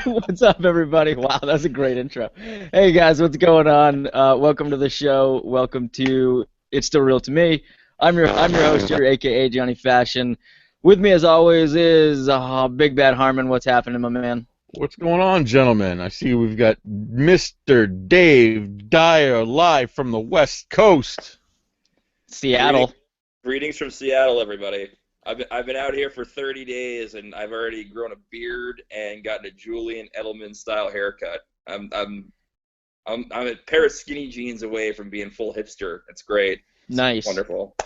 What's up, everybody? Wow, that's a great intro. Hey, guys, what's going on? Welcome to the show. Welcome to It's Still Real to Me. I'm your host here, aka Johnny Fashion. With me, as always, is Big Bad Harmon. What's happening, my man? What's going on, gentlemen? I see we've got Mr. Dave Dyer live from the West Coast. Seattle. Greetings from Seattle, everybody. I've been out here for 30 days, and I've already grown a beard and gotten a Julian Edelman style haircut. I'm a pair of skinny jeans away from being full hipster. It's great. It's Nice. wonderful.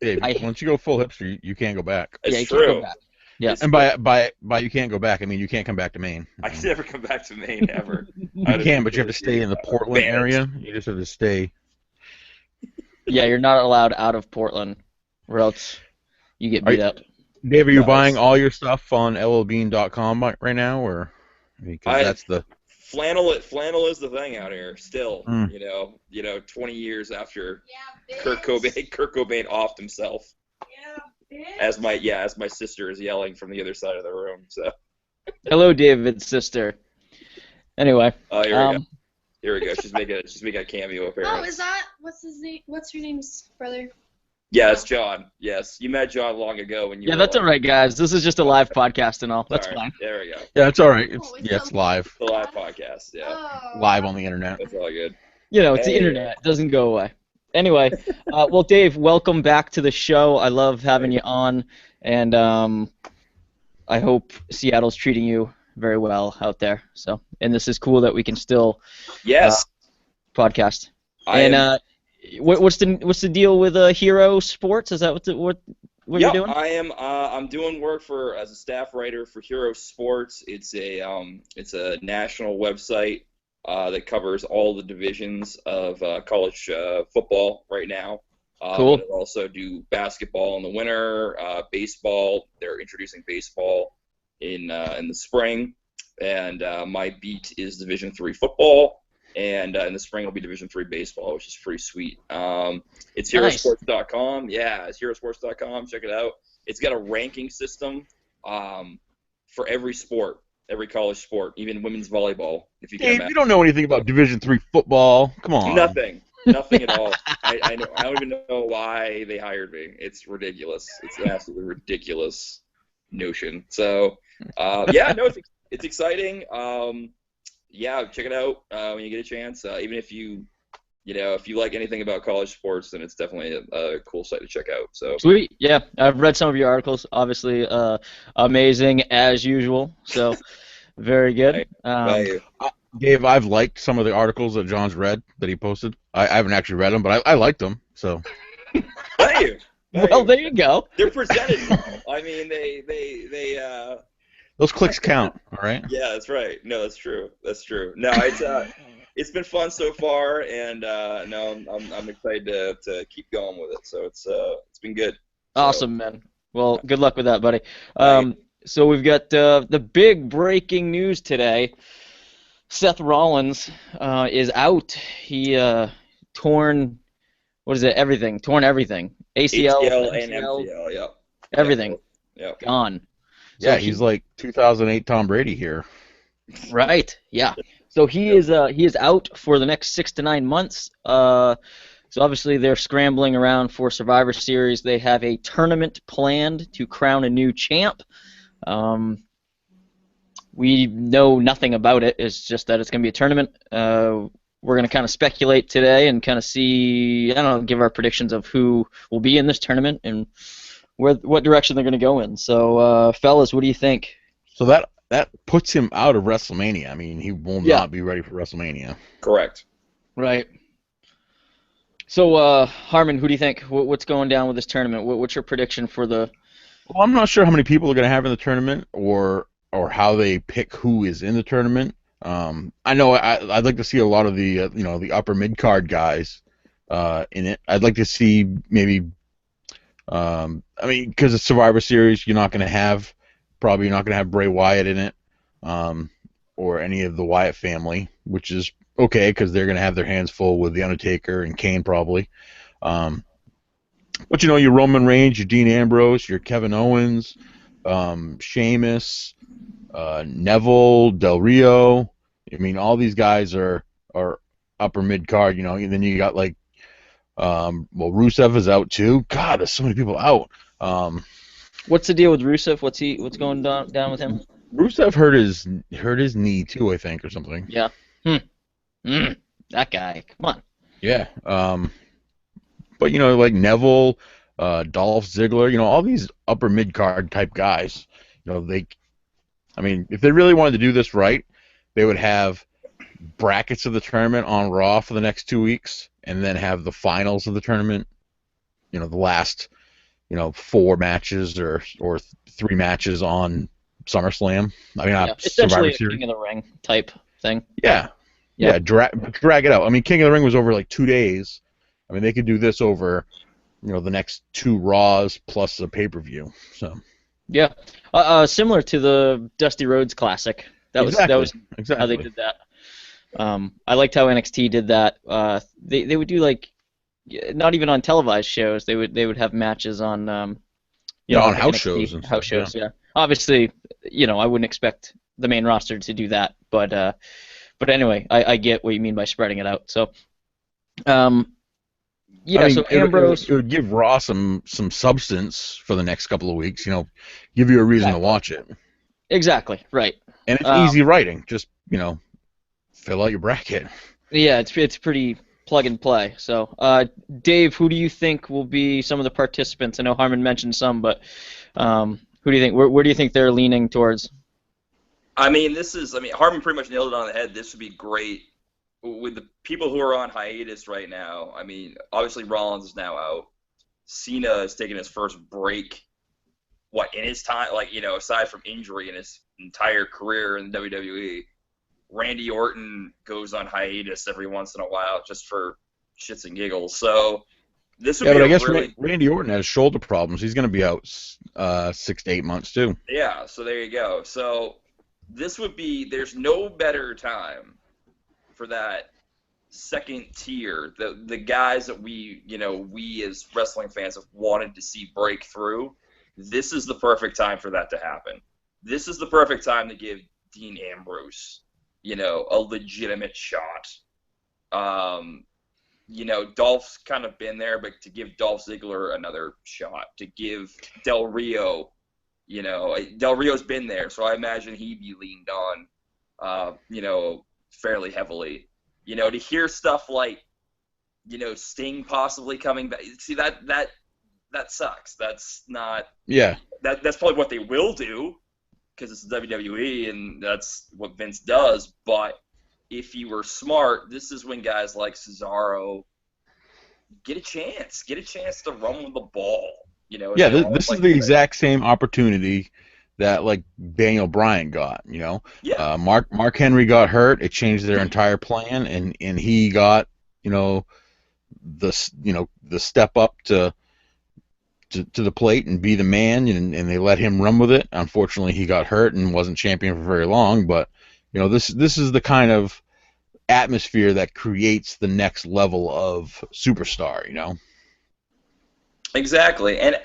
Dave, once you go full hipster, you can't go back. It's Yeah, you true. can't go back. Yeah. And by you can't go back, I mean you can't come back to Maine. I can never come back to Maine ever. You can, but you have to stay in the Portland area. You just have to stay. Yeah, you're not allowed out of Portland, or else you get beat up. Dave, are you Nice. buying all your stuff on llbean.com right now, or because that's the Flannel is the thing out here still. Mm. You know, 20 years after Kurt Cobain offed himself. As my sister is yelling from the other side of the room. So. Hello, David's sister. Anyway. Oh, here we go. Here we go. She's making a cameo appearance. Oh, is that what's his name? What's your name's brother? Yeah, it's John. Yes, you met John long ago when you. Yeah, were that's like, all right, guys. This is just a live podcast and all. That's sorry. fine. There we go. Yeah, it's all right. Oh, It's live, The live podcast. Yeah, Oh. live on the internet. that's all good. You know, it's the Hey. internet. It doesn't go away. Anyway, well, Dave, welcome back to the show. I love having you on, and I hope Seattle's treating you very well out there. So, and this is cool that we can still Yes, podcast. I And am. what's the deal with Hero Sports? Is that what you're Yep, doing? I am. I'm doing work as a staff writer for Hero Sports. It's a national website that covers all the divisions of college football right now. Cool. They also do basketball in the winter, baseball. They're introducing baseball in the spring, and my beat is Division III football, and in the spring will be Division III baseball, which is pretty sweet. It's Nice. herosports.com. Yeah, it's herosports.com. Check it out. It's got a ranking system for every sport, every college sport, even women's volleyball. If you can Dave, imagine. you don't know anything about Division III football. Come on. Nothing at all. I don't even know why they hired me. It's ridiculous. It's an absolutely ridiculous notion. So, yeah, no, it's exciting. Yeah, check it out when you get a chance. Even if if you like anything about college sports, then it's definitely a cool site to check out. So Sweet. Yeah, I've read some of your articles. Obviously, amazing as usual. So, very good. Thank you. Dave, I've liked some of the articles that John's read that he posted. I haven't actually read them, but I liked them. So Thank you. Thank Well, you. there you go. They're presented well. I mean, they those clicks count, all right? yeah, that's right. No, that's true. That's true. No, it's been fun so far, and no, I'm excited to keep going with it. So it's been good. So, Awesome, man. Well, good luck with that, buddy. Thank So we've got the big breaking news today. Seth Rollins is out. He torn, what is it? Everything. Torn everything. ACL, ACL and MCL, MCL. Yep. everything Yep. gone. Yeah, So he's like 2008 Tom Brady here. right. Yeah. So he is out for the next 6 to 9 months. So obviously they're scrambling around for Survivor Series. They have a tournament planned to crown a new champ. We know nothing about it. It's just that it's going to be a tournament. We're going to kind of speculate today and kind of see, I don't know, give our predictions of who will be in this tournament and what direction they're going to go in. So, fellas, what do you think? So that puts him out of WrestleMania. I mean, he will Yeah. not be ready for WrestleMania. Correct. Right. So, Harmon, who do you think? What's going down with this tournament? What's your prediction for the? Well, I'm not sure how many people are going to have in the tournament or how they pick who is in the tournament. I know I'd like to see a lot of the the upper mid card guys in it. I'd like to see maybe I mean, because it's Survivor Series, you're not going to have Bray Wyatt in it or any of the Wyatt family, which is okay because they're going to have their hands full with the Undertaker and Kane probably. But your Roman Reigns, your Dean Ambrose, your Kevin Owens, Sheamus, Neville, Del Rio. I mean, all these guys are upper mid card. You know, and then you got like, well, Rusev is out too. God, there's so many people out. What's the deal with Rusev? What's going down with him? Rusev hurt his knee too, I think, or something. Yeah. That guy. Come on. Yeah. But you know, like Neville, Dolph Ziggler, you know, all these upper mid card type guys. You know, I mean, if they really wanted to do this right, they would have brackets of the tournament on Raw for the next 2 weeks, and then have the finals of the tournament. You know, the last, 4 matches or 3 matches on SummerSlam. I mean, Yeah, Survivor essentially a Series. King of the Ring type thing. Yeah. Yeah, drag it out. I mean, King of the Ring was over like 2 days. I mean, they could do this over, the next 2 Raws plus a pay-per-view. So. Yeah, similar to the Dusty Rhodes Classic. That was how they did that. I liked how NXT did that. They would do like, not even on televised shows. They would have matches on on like house NXT, shows and house stuff, shows. Yeah. Obviously, I wouldn't expect the main roster to do that, but anyway, I get what you mean by spreading it out. So, yeah. I mean, So Ambrose. it would give Raw some substance for the next couple of weeks. Give you a reason to watch it. Exactly. Right. And it's easy writing. Just fill out your bracket. Yeah, it's pretty plug and play. So, Dave, who do you think will be some of the participants? I know Harmon mentioned some, but who do you think? Where do you think they're leaning towards? I mean, Harmon pretty much nailed it on the head. This would be great with the people who are on hiatus right now. I mean, obviously Rollins is now out. Cena is taking his first break. In his time, aside from injury in his entire career in the WWE. Randy Orton goes on hiatus every once in a while just for shits and giggles. So this would be but I guess really... Randy Orton has shoulder problems. He's going to be out 6 to 8 months too. Yeah, so there you go. So this would be... There's no better time for that second tier, the guys that we as wrestling fans have wanted to see break through. This is the perfect time for that to happen. This is the perfect time to give Dean Ambrose a legitimate shot. Dolph's kind of been there, but to give Dolph Ziggler another shot, to give Del Rio, Del Rio's been there, so I imagine he'd be leaned on, fairly heavily. To hear stuff like, Sting possibly coming back. See, that sucks. That's not... Yeah. That's probably what they will do, because it's WWE and that's what Vince does. But if you were smart, this is when guys like Cesaro get a chance to run with the ball. Yeah, this is the exact same opportunity that like Daniel Bryan got. Yeah. Mark Henry got hurt. It changed their entire plan, and he got the step up to the plate and be the man, and they let him run with it. Unfortunately, he got hurt and wasn't champion for very long, but this is the kind of atmosphere that creates the next level of superstar. Exactly. And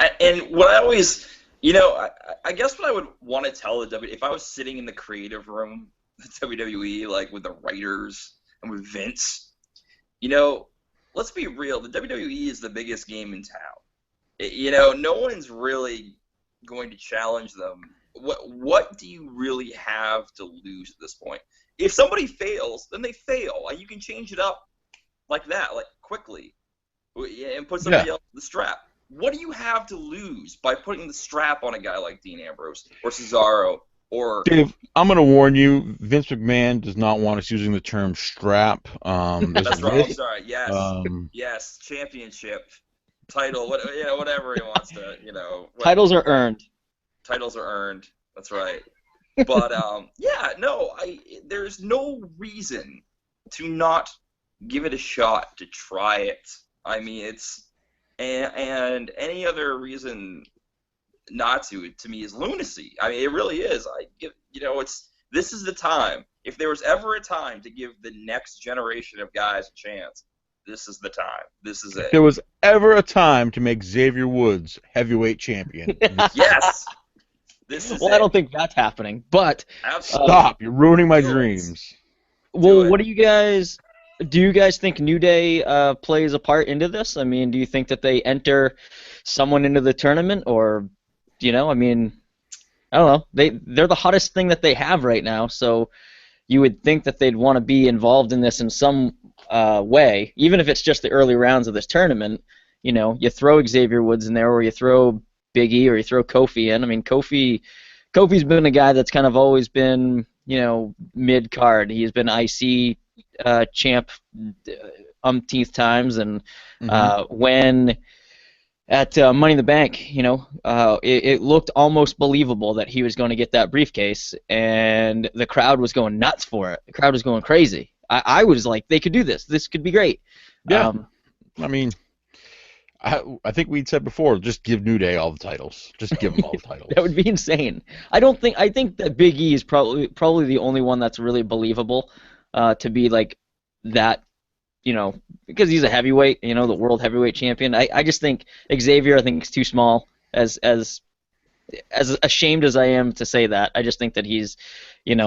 what I always, I guess what I would want to tell if I was sitting in the creative room at WWE, like with the writers and with Vince, let's be real, the WWE is the biggest game in town. No one's really going to challenge them. What do you really have to lose at this point? If somebody fails, then they fail. You can change it up like that, like quickly, and put somebody else in the strap. What do you have to lose by putting the strap on a guy like Dean Ambrose or Cesaro or... Dave, I'm going to warn you, Vince McMahon does not want us using the term strap. That's right. I'm sorry. Yes. Yes. Championship. Title, whatever he wants to, Titles are earned. Titles are earned. That's right. But there's no reason to not give it a shot, to try it. I mean, and any other reason not to me is lunacy. I mean, it really is. This is the time. If there was ever a time to give the next generation of guys a chance, this is the time. This is it. If there was ever a time to make Xavier Woods heavyweight champion. Yes. This is Well, I don't think that's happening. But Absolutely. Stop! You're ruining my Do it. dreams. well, it. what do you guys think New Day plays a part into this? I mean, do you think that they enter someone into the tournament, or I mean, I don't know. They're the hottest thing that they have right now, so you would think that they'd want to be involved in this in some way, even if it's just the early rounds of this tournament. You throw Xavier Woods in there, or you throw Big E, or you throw Kofi in. I mean, Kofi's been a guy that's kind of always been, mid card. He's been IC champ umpteenth times, and when at Money in the Bank, it looked almost believable that he was going to get that briefcase, and the crowd was going nuts for it. The crowd was going crazy. I was like, they could do this. This could be great. Yeah. I mean, I think we'd said before, just give New Day all the titles. Just give them all the titles. That would be insane. I think that Big E is probably the only one that's really believable to be like that, because he's a heavyweight, the world heavyweight champion. I just think Xavier, I think, is too small. As ashamed as I am to say that, I just think that he's, he's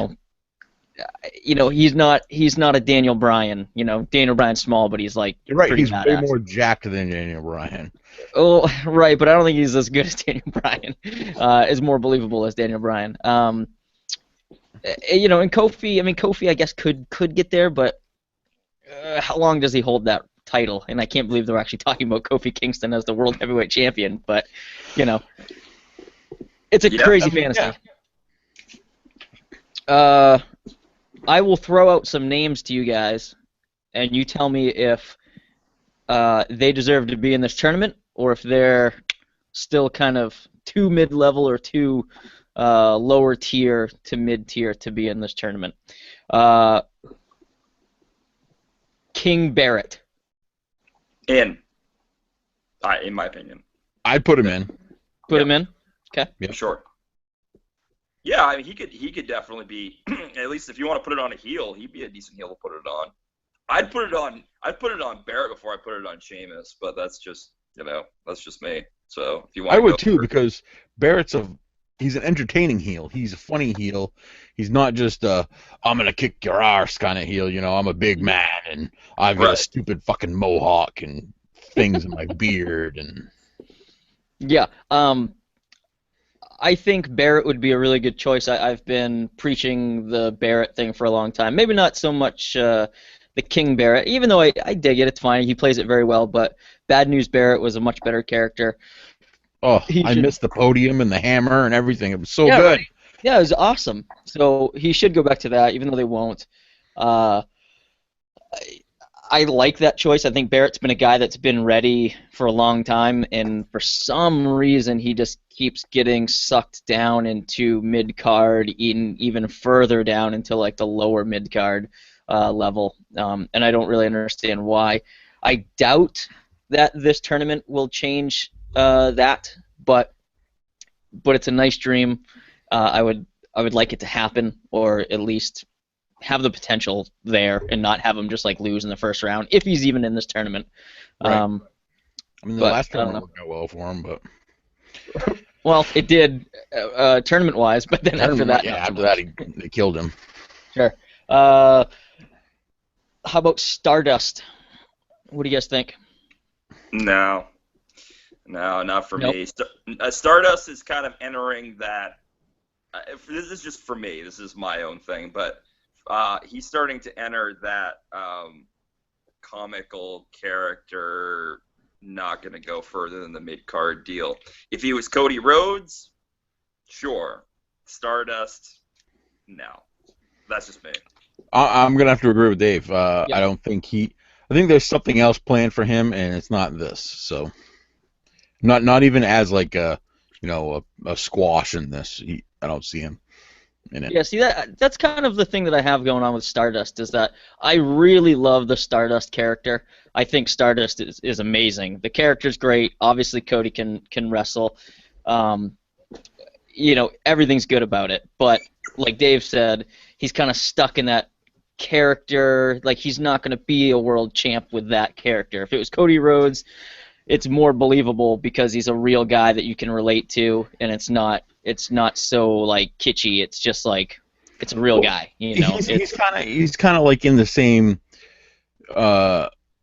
not a Daniel Bryan. Daniel Bryan's small, but he's like You're right. pretty He's badass. way more jacked than Daniel Bryan. Oh, right, but I don't think he's as good as Daniel Bryan. Is more believable as Daniel Bryan. And Kofi, Kofi, I guess could get there, but how long does he hold that title? And I can't believe they're actually talking about Kofi Kingston as the world heavyweight champion. But it's a crazy fantasy. Yeah. I will throw out some names to you guys, and you tell me if they deserve to be in this tournament, or if they're still kind of too mid-level or too lower tier to mid-tier to be in this tournament. King Barrett. In my opinion. I'd put him in. Put him in? Okay. Yep. Sure. Yeah, I mean, he could definitely be, at least if you want to put it on a heel, he'd be a decent heel to put it on. I'd put it on Barrett before I put it on Sheamus, but that's just me. So if you want, I would too, because Barrett's he's an entertaining heel. He's a funny heel. He's not just I'm gonna kick your arse kind of heel. I'm a big man and I've got a stupid fucking mohawk and things in my beard and. Yeah. I think Barrett would be a really good choice. I've been preaching the Barrett thing for a long time. Maybe not so much the King Barrett, even though I dig it. It's fine. He plays it very well. But Bad News Barrett was a much better character. Oh, I missed the podium and the hammer and everything. It was so good. Right. Yeah, it was awesome. So he should go back to that, even though they won't. I like that choice. I think Barrett's been a guy that's been ready for a long time, and for some reason he just keeps getting sucked down into mid-card, even further down into like the lower mid-card level, and I don't really understand why. I doubt that this tournament will change that, but it's a nice dream. I would like it to happen, or at least have the potential there, and not have him just like lose in the first round if he's even in this tournament. Right. The last tournament worked out well for him, but well, it did tournament-wise, but then after that, they killed him. Sure. How about Stardust? What do you guys think? No, not for me. Stardust is kind of entering that. This is just for me. This is my own thing, but he's starting to enter that comical character, not going to go further than the mid-card deal. If he was Cody Rhodes, sure. Stardust, no. That's just me. I'm going to have to agree with Dave. I don't think I think there's something else planned for him, and it's not this. So, not even as like a squash in this. I don't see him in it. Yeah, see that's kind of the thing that I have going on with Stardust, is that I really love the Stardust character. I think Stardust is amazing. The character's great. Obviously, Cody can wrestle. Everything's good about it. But like Dave said, he's kind of stuck in that character. Like, he's not going to be a world champ with that character. If it was Cody Rhodes, it's more believable because he's a real guy that you can relate to, and it's not so like kitschy. It's just like it's a real guy, you know. He's kind of like in the same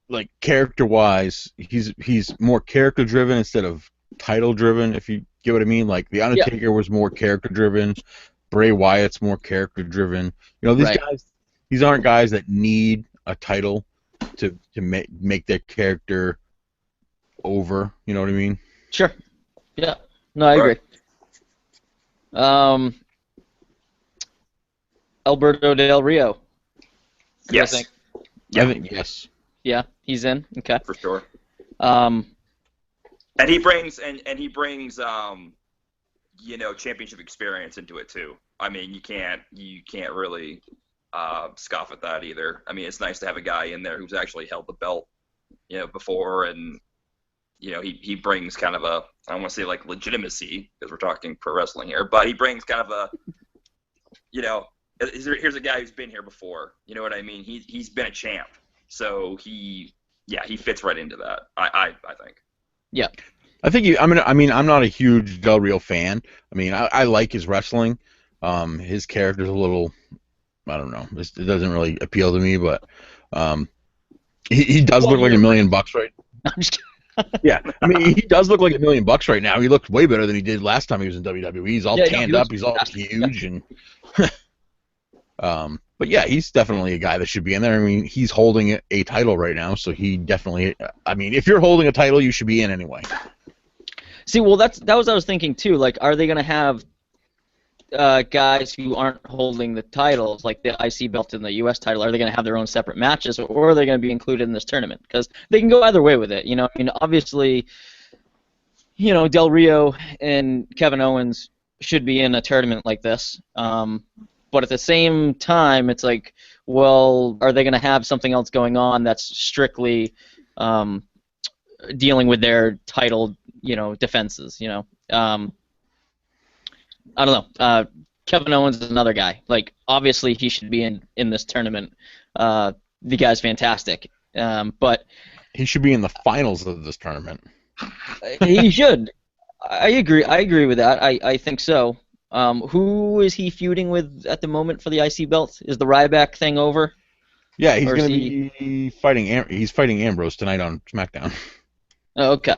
like character-wise. He's more character-driven instead of title-driven, if you get what I mean. Like the Undertaker was more character-driven. Bray Wyatt's more character-driven. You know, these aren't guys that need a title to make their character over. You know what I mean? Sure. Yeah. No, I agree. Alberto Del Rio. Yes. I think yes. Yeah, he's in. Okay. For sure. Um, And he brings championship experience into it too. I mean, you can't really scoff at that either. I mean, it's nice to have a guy in there who's actually held the belt, before, and he brings kind of a, I don't want to say like legitimacy because we're talking pro wrestling here, but he brings kind of a, here's a guy who's been here before. You know what I mean? He's been a champ, so he fits right into that. I think. Yeah. I think I'm not a huge Del Rio fan. I mean, I like his wrestling. His character's a little, I don't know. It doesn't really appeal to me, but he does look like $1 million, right? I'm just kidding. Yeah, I mean, he does look like $1 million right now. He looked way better than he did last time he was in WWE. He's all tanned up. He's all huge, and but yeah, he's definitely a guy that should be in there. I mean, he's holding a title right now, so he definitely. I mean, if you're holding a title, you should be in anyway. See, well, that was what I was thinking too. Like, are they going to have guys who aren't holding the titles, like the IC belt and the US title? Are they going to have their own separate matches, or are they going to be included in this tournament? Because they can go either way with it. I mean, obviously, Del Rio and Kevin Owens should be in a tournament like this. But at the same time, it's like, well, are they going to have something else going on that's strictly dealing with their title, defenses? I don't know. Kevin Owens is another guy. Like, obviously, he should be in this tournament. The guy's fantastic. But he should be in the finals of this tournament. He should. I agree with that. I think so. Who is he feuding with at the moment for the IC belt? Is the Ryback thing over? Yeah, he's going to be fighting. He's fighting Ambrose tonight on SmackDown. Oh, okay,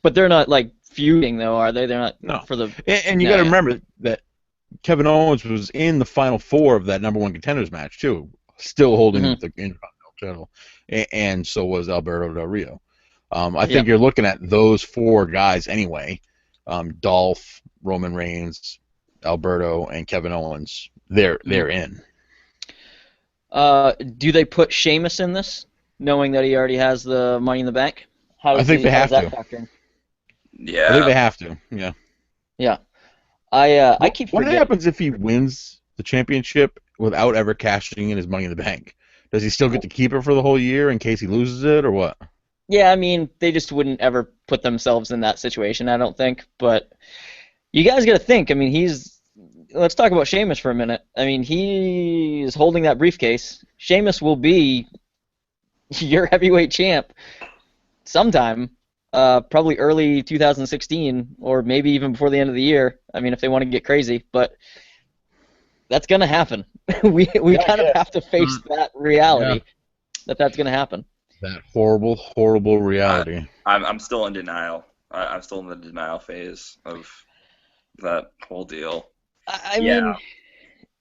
but they're not like feuding though, are they? They're not. No. For the. And you got to remember that Kevin Owens was in the final four of that number one contenders match too, still holding the Intercontinental title, and so was Alberto Del Rio. I think you're looking at those four guys anyway. Dolph, Roman Reigns, Alberto, and Kevin Owens. They're in. Do they put Sheamus in this, knowing that he already has the Money in the Bank? I think they have to. Yeah. I think they have to. Yeah. Yeah. I keep forgetting. What happens if he wins the championship without ever cashing in his Money in the Bank? Does he still get to keep it for the whole year in case he loses it, or what? Yeah, I mean, they just wouldn't ever put themselves in that situation, I don't think. But you guys got to think. I mean, let's talk about Sheamus for a minute. I mean, he is holding that briefcase. Sheamus will be your heavyweight champ sometime, probably early 2016, or maybe even before the end of the year. I mean, if they want to get crazy, but that's gonna happen. we kind of have to face that reality that's gonna happen. That horrible, horrible reality. I'm still in denial. I'm still in the denial phase of that whole deal. I mean,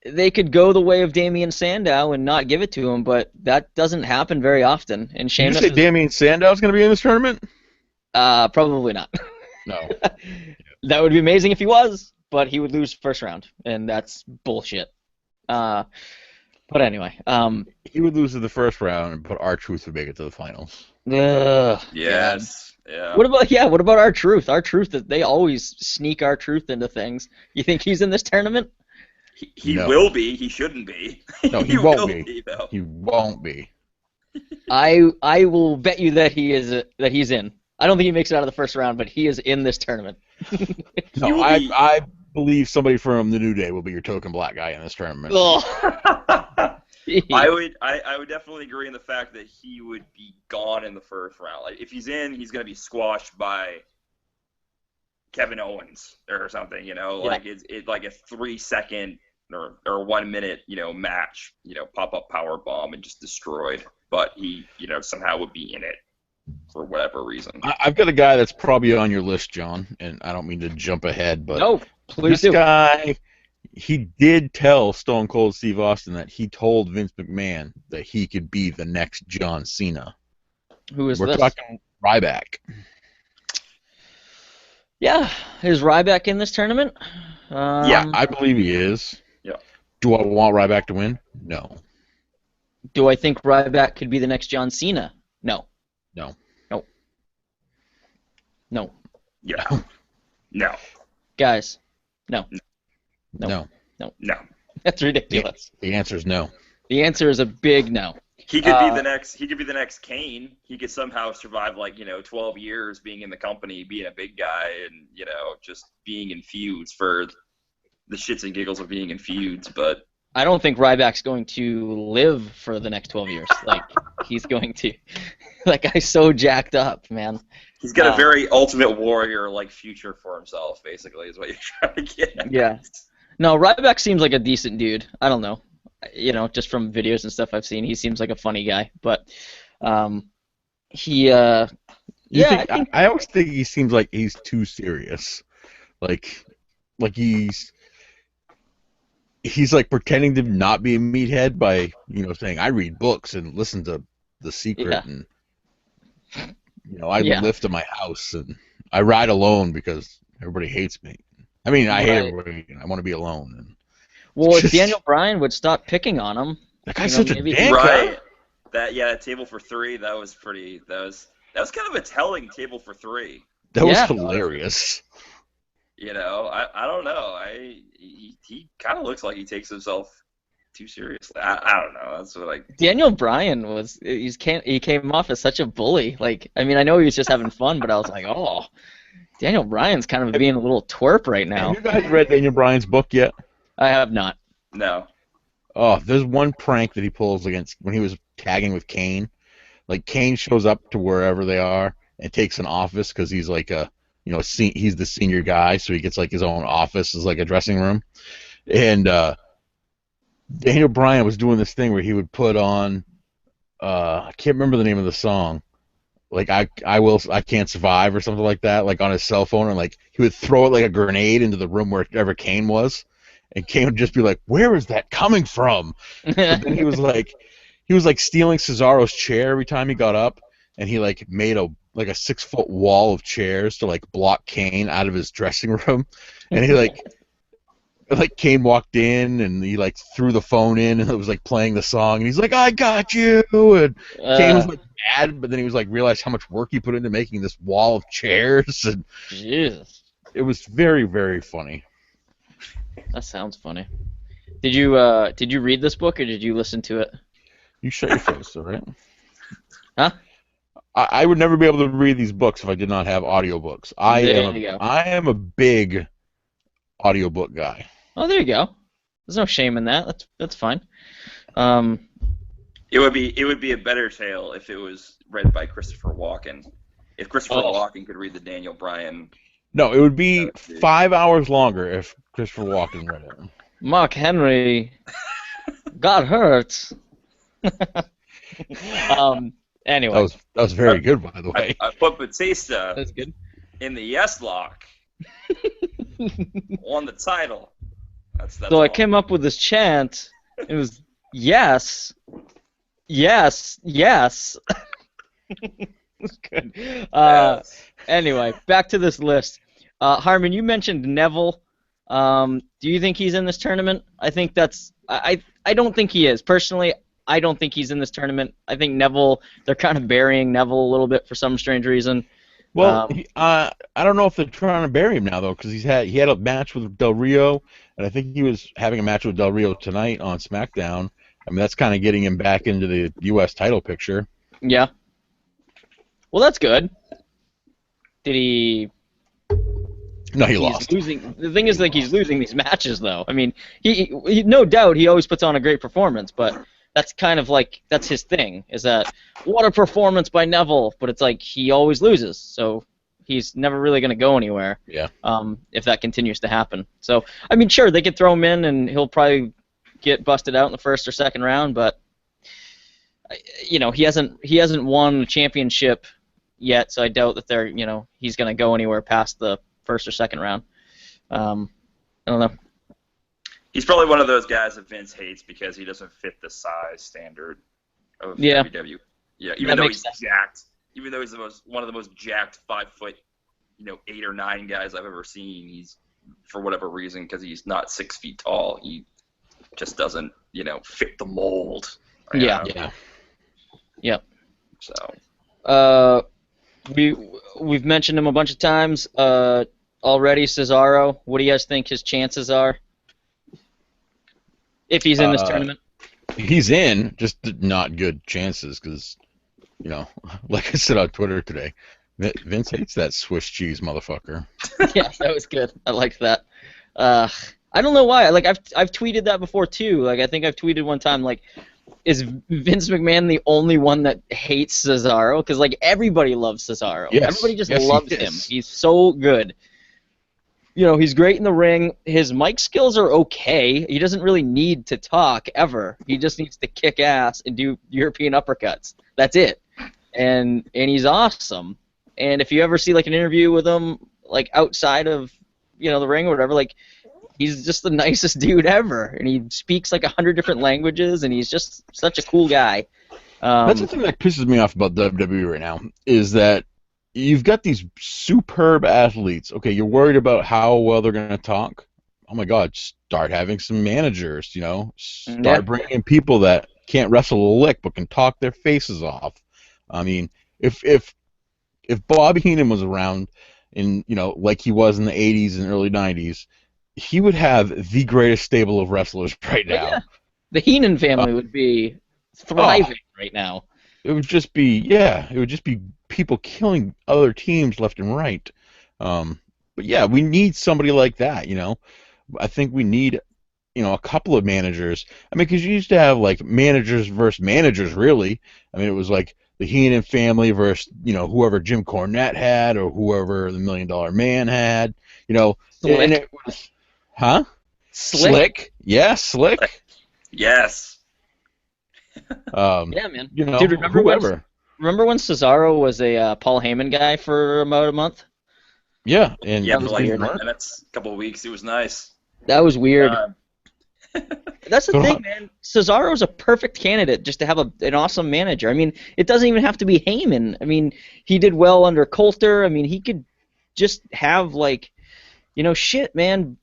they could go the way of Damian Sandow and not give it to him, but that doesn't happen very often. And Sheamus. Did you say Damian Sandow's going to be in this tournament? Probably not. No. That would be amazing if he was, but he would lose first round, and that's bullshit. But anyway. He would lose to the first round, but R-Truth would make it to the finals. Yes. Yeah. What about R-Truth? R-Truth, they always sneak R-Truth into things. You think he's in this tournament? He will be. He shouldn't be. No, he won't be. He won't be. I will bet you that he's in. I don't think he makes it out of the first round, but he is in this tournament. No, I believe somebody from the New Day will be your token black guy in this tournament. I would definitely agree in the fact that he would be gone in the first round. Like if he's in, he's gonna be squashed by Kevin Owens or something. You know, Yeah. like it's like a 3 second or 1 minute match. Pop up power bomb and just destroyed. But he somehow would be in it for whatever reason. I've got a guy that's probably on your list, John, and I don't mean to jump ahead, but No, please this do. guy, he did tell Stone Cold Steve Austin that he told Vince McMahon that he could be the next John Cena. Who is We're this? talking Ryback. Yeah, is Ryback in this tournament? Yeah. I believe he is. Yeah. Do I want Ryback to win? No. Do I think Ryback could be the next John Cena? No. No. No. No. Yeah. No. Guys, no. No. No. No. No. That's ridiculous. The answer is no. The answer is a big no. He could be the next. He could be the next Kane. He could somehow survive 12 years being in the company, being a big guy, and just being in feuds for the shits and giggles of being in feuds. But I don't think Ryback's going to live for the next 12 years. He's going to. That guy's so jacked up, man. he's got a very Ultimate Warrior future for himself. Basically, is what you're trying to get at. Yeah. No, Ryback seems like a decent dude. I don't know. Just from videos and stuff I've seen, he seems like a funny guy. But he, I always think he seems like he's too serious. Like he's pretending to not be a meathead by saying I read books and listen to The Secret and I lift in my house and I ride alone because everybody hates me. I mean, I hate everybody. I want to be alone. And if Daniel Bryan would stop picking on him, that guy's such a dick. Right. That table for three. That was pretty. That was kind of a telling table for three. That was hilarious. I don't know. He kind of looks like he takes himself too seriously. I don't know. That's what Daniel Bryan he came off as such a bully. I know he was just having fun, but I was like, oh, Daniel Bryan's kind of being a little twerp right now. Have you guys read Daniel Bryan's book yet? I have not. No. Oh, there's one prank that he pulls against when he was tagging with Kane. Kane shows up to wherever they are and takes an office because he's he's the senior guy, so he gets his own office as a dressing room. And Daniel Bryan was doing this thing where he would put on I can't remember the name of the song. I Can't Survive or something like that, on his cell phone, and he would throw it like a grenade into the room wherever Kane was, and Kane would just be like, "Where is that coming from?" But then he was stealing Cesaro's chair every time he got up, and he made a 6-foot wall of chairs to block Kane out of his dressing room, and he Kane walked in and he threw the phone in and it was playing the song and he's like, I got you, and Kane was mad, but then he was realized how much work he put into making this wall of chairs, and Jesus. It was very, very funny. That sounds funny. Did you read this book or did you listen to it? You shut your face, all right? Huh? I would never be able to read these books if I did not have audiobooks. I am a big audiobook guy. Oh, there you go. There's no shame in that. That's fine. It would be a better tale if it was read by Christopher Walken. If Christopher Walken could read the Daniel Bryan. No, it would be 5 hours longer if Christopher Walken read it. Mark Henry got hurt. Anyway. That was very good, by the way. I put Batista That's good. in the yes lock. Won the title. That's so I came up with this chant. It was yes, yes, yes. It's good. Yes. Anyway, back to this list. Harmon, you mentioned Neville. Do you think he's in this tournament? I think I don't think he is. Personally, I don't think he's in this tournament. I think Neville, they're kind of burying Neville a little bit for some strange reason. Well, I don't know if they're trying to bury him now, though, because he had a match with Del Rio, and I think he was having a match with Del Rio tonight on SmackDown. I mean, that's kind of getting him back into the U.S. title picture. Yeah. Well, that's good. Did he... No, he lost. Losing. The thing is, he's losing these matches, though. I mean, he no doubt he always puts on a great performance, but that's kind of like that's his thing. Is that what a performance by Neville? But it's like he always loses, so he's never really going to go anywhere. Yeah. If that continues to happen. So I mean, sure, they could throw him in, and he'll probably get busted out in the first or second round, but you know, he hasn't won a championship yet, so I doubt that he's going to go anywhere past the first or second round. I don't know. He's probably one of those guys that Vince hates because he doesn't fit the size standard of WWE. Yeah, even though he's jacked, even though he's one of the most jacked 5 foot, 8 or 9 guys I've ever seen. He's, for whatever reason, because he's not 6 feet tall, he just doesn't, fit the mold. Yeah. Yep. So. We've mentioned him a bunch of times already. Cesaro. What do you guys think his chances are if he's in this tournament? He's in, just not good chances because, like I said on Twitter today, Vince hates that Swiss cheese motherfucker. Yeah, that was good. I liked that. I don't know why. Like I've tweeted that before too. Like I think I've tweeted one time like, is Vince McMahon the only one that hates Cesaro? Because like everybody loves Cesaro. Yes. Everybody just loves him. He's so good. He's great in the ring. His mic skills are okay. He doesn't really need to talk ever. He just needs to kick ass and do European uppercuts. That's it. And he's awesome. And if you ever see like an interview with him, like outside of the ring or whatever, like he's just the nicest dude ever. And he speaks like 100 different languages, and he's just such a cool guy. That's the thing that pisses me off about WWE right now is that you've got these superb athletes. Okay, you're worried about how well they're going to talk. Oh my God, start having some managers. Start bringing in people that can't wrestle a lick but can talk their faces off. I mean, if Bobby Heenan was around in like he was in the 80s and early 90s, he would have the greatest stable of wrestlers right now. Yeah. The Heenan family would be thriving right now. It would just be people killing other teams left and right. But yeah, we need somebody like that. I think we need a couple of managers. I mean, because you used to have like managers versus managers, really. I mean, it was like the Heenan family versus whoever Jim Cornette had or whoever the $1 Million Man had. Slick. And it was, huh? Slick. Yeah, Slick. Yes. Yeah, man. Dude, remember when Cesaro was a Paul Heyman guy for about a month? Yeah, and for like 3 minutes, a couple of weeks. It was nice. That was weird. That's the thing, man. Cesaro's a perfect candidate just to have an awesome manager. I mean, it doesn't even have to be Heyman. I mean, he did well under Coulter. I mean, he could just have like, shit, man.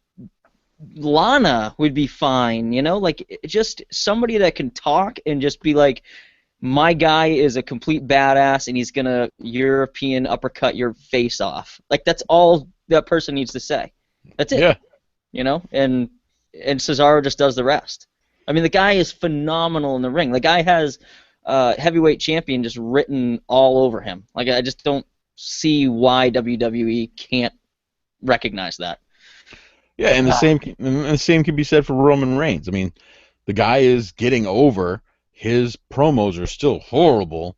Lana would be fine, like just somebody that can talk and just be like, my guy is a complete badass and he's gonna European uppercut your face off. Like that's all that person needs to say. That's it. Yeah. And Cesaro just does the rest. I mean, the guy is phenomenal in the ring. The guy has heavyweight champion just written all over him. Like I just don't see why WWE can't recognize that. Yeah, and the same can be said for Roman Reigns. I mean, the guy is getting over. His promos are still horrible,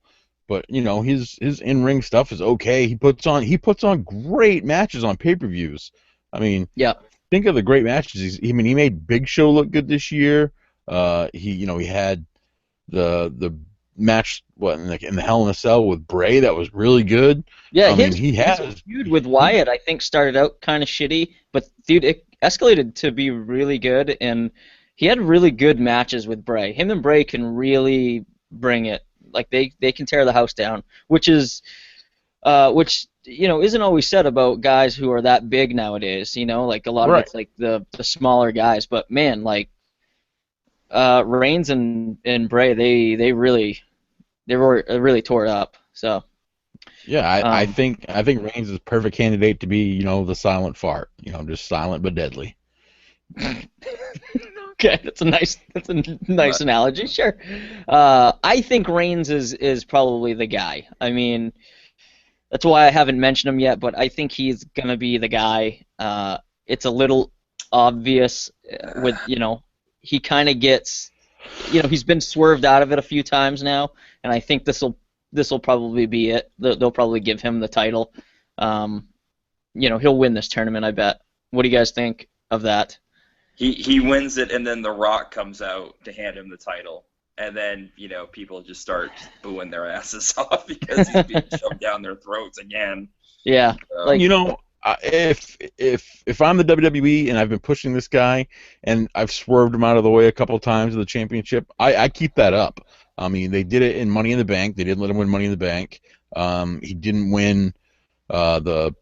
but his in-ring stuff is okay. He puts on great matches on pay-per-views. I mean, yeah. Think of the great matches. He made Big Show look good this year. He had the match in the Hell in a Cell with Bray that was really good. Yeah, his feud with Wyatt I think started out kind of shitty, but dude, it escalated to be really good, and he had really good matches with Bray. Him and Bray can really bring it. Like they can tear the house down, which isn't always said about guys who are that big nowadays. Like a lot of it's like the smaller guys, but man, like Reigns and Bray, they really tore it up. So yeah, I think Reigns is a perfect candidate to be the silent fart. Just silent but deadly. Okay, that's a nice analogy. Sure. I think Reigns is probably the guy. I mean, that's why I haven't mentioned him yet, but I think he's gonna be the guy. It's a little obvious with he kind of gets he's been swerved out of it a few times now, and I think this will probably be it. They'll probably give him the title. He'll win this tournament, I bet. What do you guys think of that? He wins it, and then The Rock comes out to hand him the title, and then people just start booing their asses off because he's being shoved down their throats again. Yeah, if I'm the WWE and I've been pushing this guy and I've swerved him out of the way a couple of times in the championship, I keep that up. I mean, they did it in Money in the Bank. They didn't let him win Money in the Bank. He didn't win the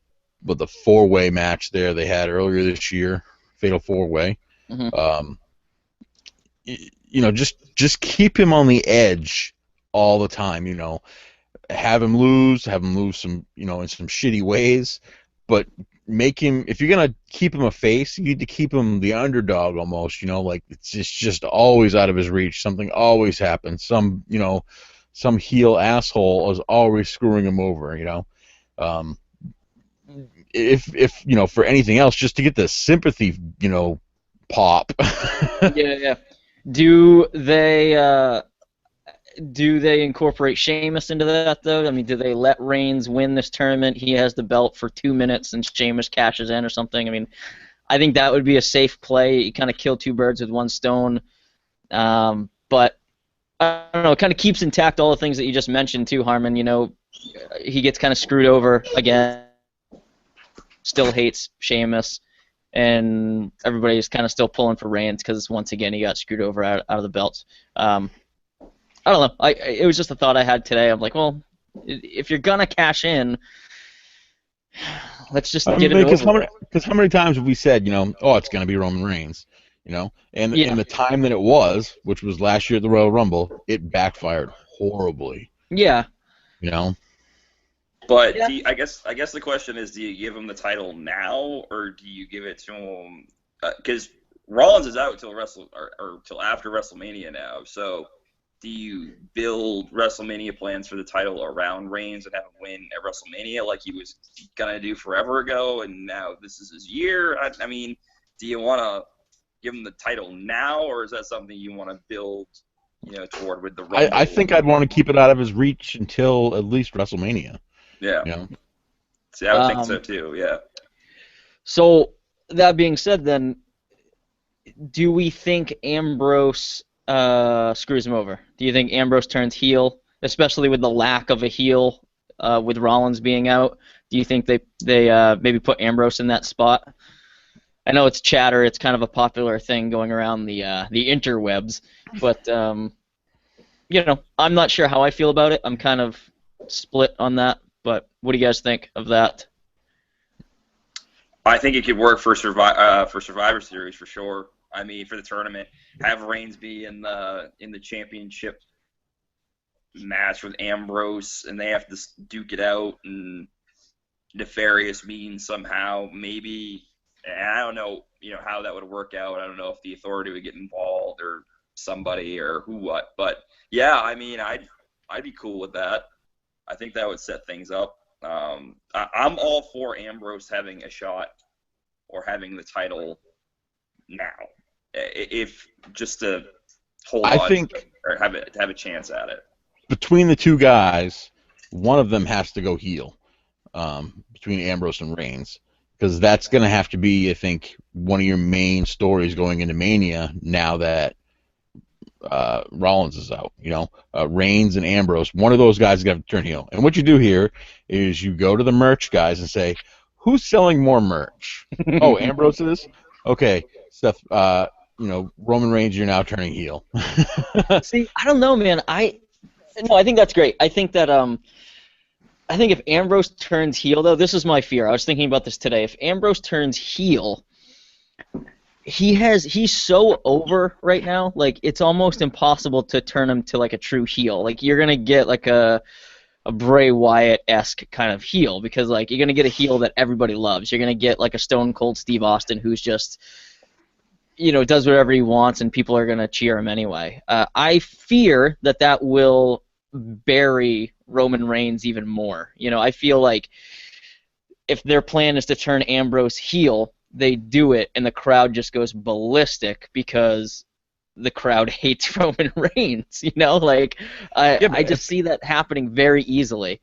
four-way match there they had earlier this year, Fatal Four-Way. Mm-hmm. Just keep him on the edge all the time. Have him lose some, in some shitty ways, but make him. If you're gonna keep him a face, you need to keep him the underdog almost. Like it's just always out of his reach. Something always happens. Some heel asshole is always screwing him over. If for anything else, just to get the sympathy, pop. Yeah. Do they incorporate Sheamus into that, though? I mean, do they let Reigns win this tournament? He has the belt for 2 minutes, and Sheamus cashes in or something. I mean, I think that would be a safe play. You kind of kill two birds with one stone. But, I don't know, it kind of keeps intact all the things that you just mentioned, too, Harmon. He gets kind of screwed over again. Still hates Sheamus, and everybody's kind of still pulling for Reigns because once again he got screwed over out of the belts. I don't know. It was just a thought I had today. I'm like, well, if you're gonna cash in, let's just get it over. Because how many times have we said, it's gonna be Roman Reigns, and in the time that it was, which was last year at the Royal Rumble, it backfired horribly. Yeah. But I guess the question is, do you give him the title now, or do you give it to him? Because Rollins is out till till after WrestleMania now. So, do you build WrestleMania plans for the title around Reigns and have him win at WrestleMania like he was gonna do forever ago, and now this is his year? I mean, do you want to give him the title now, or is that something you want to build, toward with the Rumble? I think I'd want to keep it out of his reach until at least WrestleMania. Yeah. See, I would think so too. Yeah. So that being said, then, do we think Ambrose screws him over? Do you think Ambrose turns heel, especially with the lack of a heel with Rollins being out? Do you think they maybe put Ambrose in that spot? I know it's chatter. It's kind of a popular thing going around the interwebs, but I'm not sure how I feel about it. I'm kind of split on that. But what do you guys think of that? I think it could work for Survivor Series for sure. I mean, for the tournament, have Reigns be in the championship match with Ambrose, and they have to duke it out in nefarious means somehow. Maybe, and I don't know, how that would work out. I don't know if the Authority would get involved or somebody or what. But yeah, I mean, I'd be cool with that. I think that would set things up. I'm all for Ambrose having a shot or having the title now, if just to hold on, or have a chance at it. Between the two guys, one of them has to go heel. Between Ambrose and Reigns, because that's going to have to be, I think, one of your main stories going into Mania now that Rollins is out. Reigns and Ambrose, one of those guys is going to turn heel. And what you do here is you go to the merch guys and say, who's selling more merch? Oh, Ambrose is? Okay, Seth, Roman Reigns, you're now turning heel. See, I don't know, man. I think that's great. I think that I think if Ambrose turns heel, though, this is my fear. I was thinking about this today. If Ambrose turns heel, he's so over right now. Like, it's almost impossible to turn him to like a true heel. Like, you're gonna get like a Bray Wyatt-esque kind of heel, because like you're gonna get a heel that everybody loves. You're gonna get like a Stone Cold Steve Austin who's just does whatever he wants and people are gonna cheer him anyway. I fear that will bury Roman Reigns even more. I feel like if their plan is to turn Ambrose heel, they do it and the crowd just goes ballistic because the crowd hates Roman Reigns. You know, like I just see that happening very easily.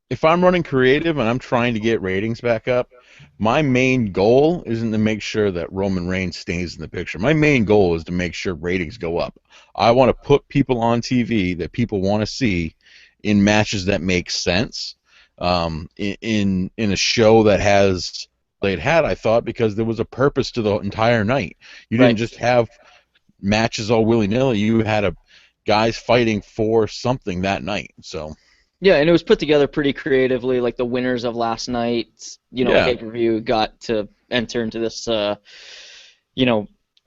If I'm running creative and I'm trying to get ratings back up, my main goal isn't to make sure that Roman Reigns stays in the picture. My main goal is to make sure ratings go up. I want to put people on TV that people want to see in matches that make sense, in a show that has they'd had, I thought, because there was a purpose to the entire night. You didn't just have matches all willy-nilly. You had guys fighting for something that night. So yeah, and it was put together pretty creatively. Like the winners of last night's, pay-per-view got to enter into this,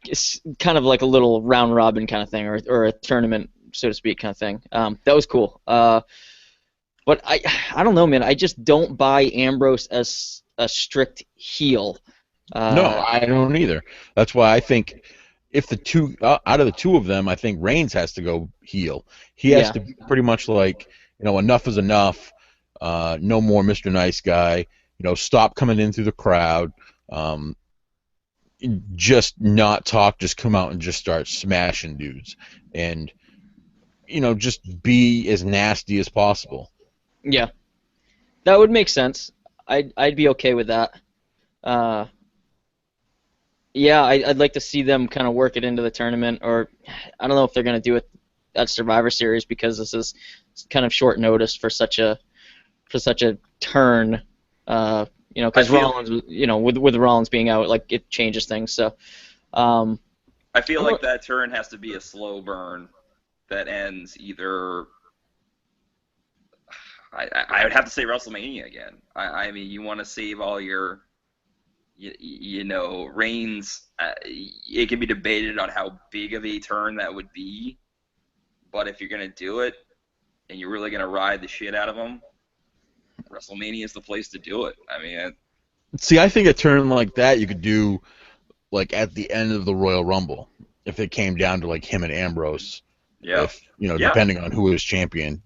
it's kind of like a little round robin kind of thing, or a tournament, so to speak, kind of thing. That was cool. But I don't know, man. I just don't buy Ambrose as a strict heel. No, I don't either. That's why I think if the two out of the two of them, I think Reigns has to go heel. He has to be pretty much like, enough is enough. No more Mr. Nice Guy. Stop coming in through the crowd. Just not talk. Just come out and just start smashing dudes, and just be as nasty as possible. Yeah, that would make sense. I'd be okay with that. Yeah, I'd like to see them kind of work it into the tournament, or I don't know if they're going to do it at Survivor Series, because this is kind of short notice for such a turn. Because Rollins, with Rollins being out, like, it changes things. So, I feel like that turn has to be a slow burn that ends either. I would have to say WrestleMania again. I mean, you want to save all your. Reigns, it can be debated on how big of a turn that would be, but if you're going to do it and you're really going to ride the shit out of him, WrestleMania is the place to do it. I mean, see, I think a turn like that you could do like at the end of the Royal Rumble, if it came down to like him and Ambrose. Yeah. If, depending on who is champion,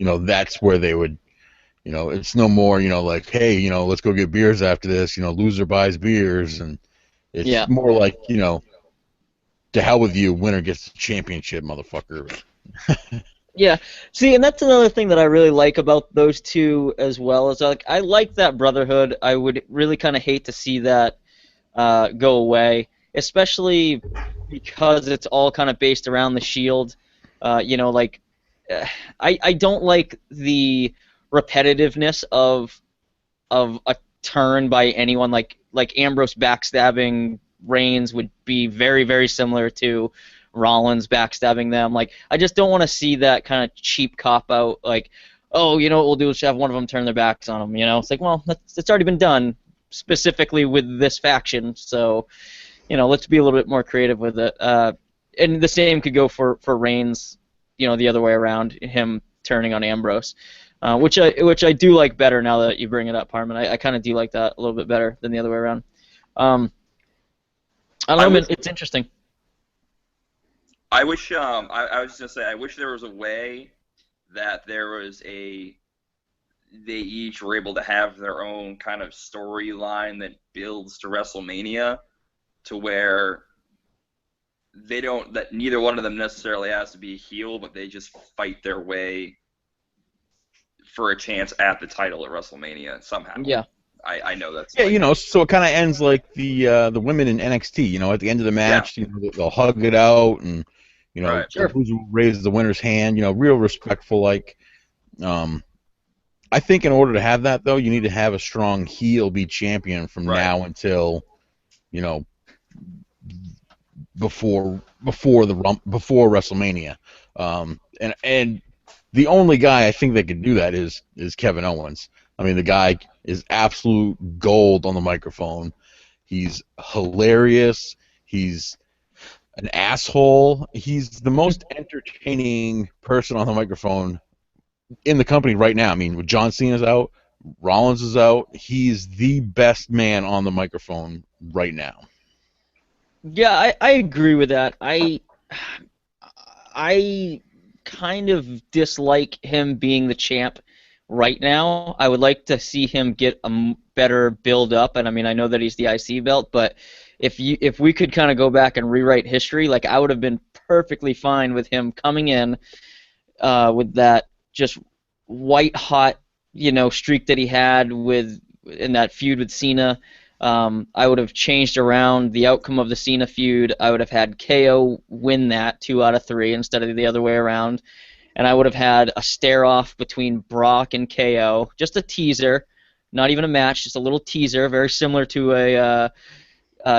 that's where they would. It's no more, like, hey, let's go get beers after this. Loser buys beers, and it's more like, to hell with you, winner gets the championship, motherfucker. Yeah. See, and that's another thing that I really like about those two as well. Is I like that brotherhood. I would really kind of hate to see that go away, especially because it's all kind of based around the Shield. I don't like the repetitiveness of a turn by anyone. Like Ambrose backstabbing Reigns would be very, very similar to Rollins backstabbing them. Like, I just don't want to see that kind of cheap cop out. Like, oh, what we'll do is have one of them turn their backs on them. It's like, well, it's already been done specifically with this faction. So, let's be a little bit more creative with it. And the same could go for Reigns. The other way around, him turning on Ambrose. Which I do like better now that you bring it up, Harmon. I kind of do like that a little bit better than the other way around. I don't know, it's interesting. I wish I was just gonna say, I wish there was a way that they each were able to have their own kind of storyline that builds to WrestleMania, to where that neither one of them necessarily has to be a heel, but they just fight their way for a chance at the title at WrestleMania somehow. Yeah. I know that's so it kind of ends like the women in NXT. At the end of the match, they'll hug it out, and who raises the winner's hand. Real respectful. Like, I think in order to have that, though, you need to have a strong heel be champion from now until before WrestleMania. And the only guy I think that could do that is Kevin Owens. I mean, the guy is absolute gold on the microphone. He's hilarious. He's an asshole. He's the most entertaining person on the microphone in the company right now. I mean, with John Cena's out, Rollins is out. He's the best man on the microphone right now. Yeah, I agree with that. I kind of dislike him being the champ right now. I would like to see him get a better build up, and I mean, I know that he's the IC belt, but if we could kind of go back and rewrite history, like I would have been perfectly fine with him coming in with that just white hot, streak that he had in that feud with Cena. I would have changed around the outcome of the Cena feud. I would have had KO win that 2 out of 3 instead of the other way around, and I would have had a stare off between Brock and KO, just a teaser, not even a match, just a little teaser, very similar to a